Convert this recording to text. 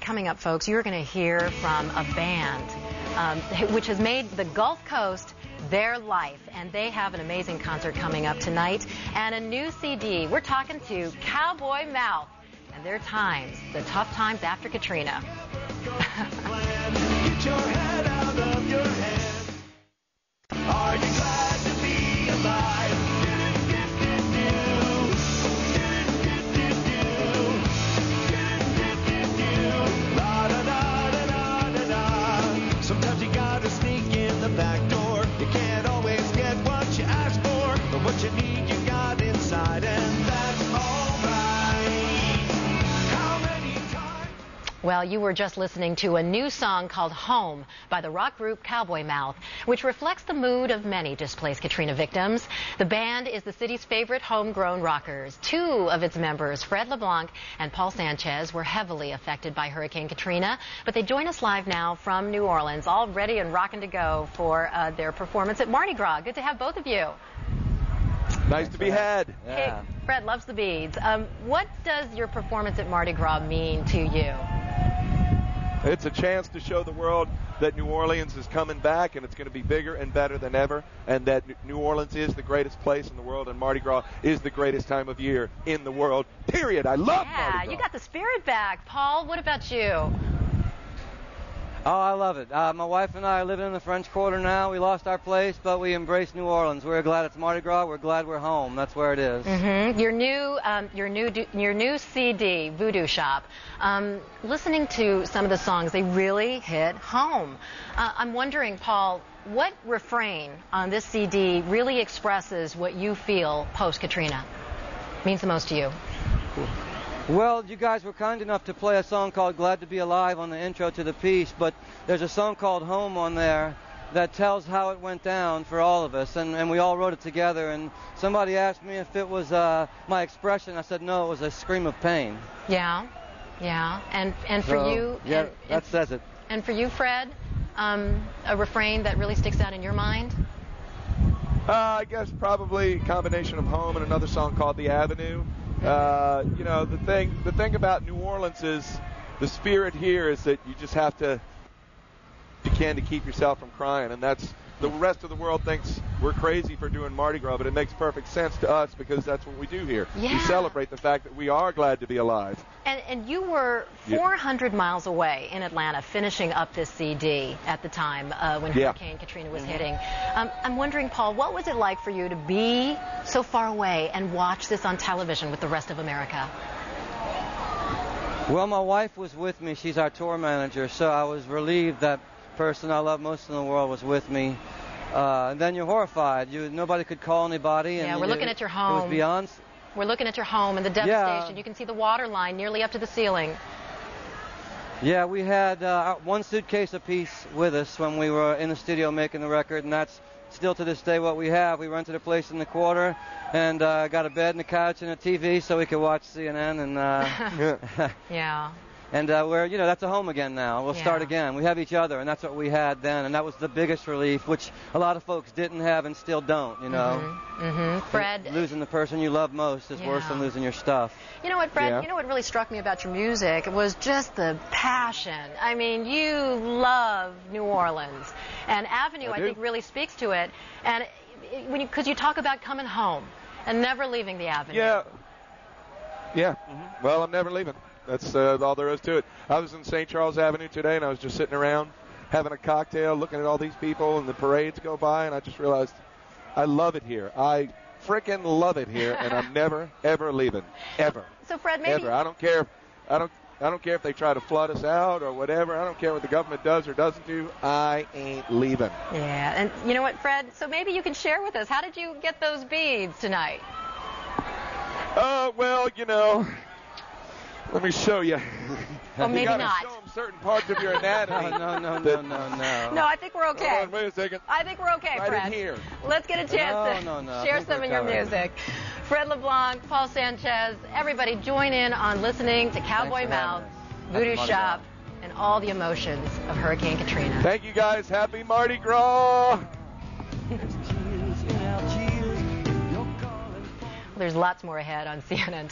Coming up, folks, you're going to hear from a band which has made the Gulf Coast their life, and they have an amazing concert coming up tonight and a new CD. We're talking to Cowboy Mouth and their times, the tough times after Katrina. Get your head out of your head. Are you glad to be alive? Sometimes you gotta sneak in the back door. You can't always get what you ask for, but what you need you got inside, and that's alright. How many times? Well, you were just listening to a new song called Home by the rock group Cowboy Mouth, which reflects the mood of many displaced Katrina victims. The band is the city's favorite homegrown rockers. Two of its members, Fred LeBlanc and Paul Sanchez, were heavily affected by Hurricane Katrina, but they join us live now from New Orleans, all ready and rocking to go for their performance at Mardi Gras. Good to have both of you. Nice to be had. Hey, Fred loves the beads. What does your performance at Mardi Gras mean to you? It's a chance to show the world that New Orleans is coming back, and it's going to be bigger and better than ever, and that New Orleans is the greatest place in the world, and Mardi Gras is the greatest time of year in the world, period. I love Mardi Gras. Yeah, you got the spirit back. Paul, what about you? Oh, I love it. My wife and I are living in the French Quarter now. We lost our place, but we embrace New Orleans. We're glad it's Mardi Gras. We're glad we're home. That's where it is. Mm-hmm. Your new CD, Voodoo Shop. Listening to some of the songs, they really hit home. I'm wondering, Paul, what refrain on this CD really expresses what you feel post-Katrina? Means the most to you? Well, you guys were kind enough to play a song called Glad to Be Alive on the intro to the piece, but there's a song called Home on there that tells how it went down for all of us, and we all wrote it together, and somebody asked me if it was my expression. I said no, it was a scream of pain. Yeah, and for you... Yeah, that says it. And for you, Fred, a refrain that really sticks out in your mind? I guess probably a combination of Home and another song called The Avenue. You know, the thing about New Orleans is the spirit here is that you just have to, if you can, to keep yourself from crying, and that's the rest of the world thinks we're crazy for doing Mardi Gras, but it makes perfect sense to us because that's what we do here. Yeah. We celebrate the fact that we are glad to be alive. And you were 400 miles away in Atlanta finishing up this CD at the time when Hurricane Katrina was hitting. I'm wondering, Paul, what was it like for you to be so far away and watch this on television with the rest of America? Well, my wife was with me. She's our tour manager, so I was relieved that person I love most in the world was with me. And then you're horrified. Nobody could call anybody. And we're looking at your home. It was beyond. We're looking at your home and the devastation. You can see the water line nearly up to the ceiling. Yeah, we had one suitcase apiece with us when we were in the studio making the record, and that's still to this day what we have. We rented a place in the quarter and got a bed and a couch and a TV so we could watch CNN and yeah. And we're, that's a home again now. We'll start again. We have each other, and that's what we had then, and that was the biggest relief, which a lot of folks didn't have and still don't, Fred, losing the person you love most is worse than losing your stuff. You know what, Fred? Yeah. You know what really struck me about your music was just the passion. I mean, you love New Orleans, and Avenue, I think, really speaks to it. And because you talk about coming home and never leaving the Avenue. Yeah. Well, I'm never leaving. That's all there is to it. I was in St. Charles Avenue today, and I was just sitting around having a cocktail, looking at all these people, and the parades go by, and I just realized I love it here. I frickin' love it here, and I'm never, ever leaving. Ever. So, Fred, maybe... Ever. I don't care if they try to flood us out or whatever. I don't care what the government does or doesn't do. I ain't leaving. Yeah, and you know what, Fred? So maybe you can share with us. How did you get those beads tonight? Well, let me show you. Well, maybe you not. Show them certain parts of your anatomy. No, I think we're okay. Hold on, wait a second. I think we're okay, Fred. Right in here. Let's get a chance to share some of your music. Fred LeBlanc, Paul Sanchez, everybody join in on listening to Cowboy Mouth, Voodoo Shop, and all the emotions of Hurricane Katrina. Thank you, guys. Happy Mardi Gras. There's lots more ahead on CNN.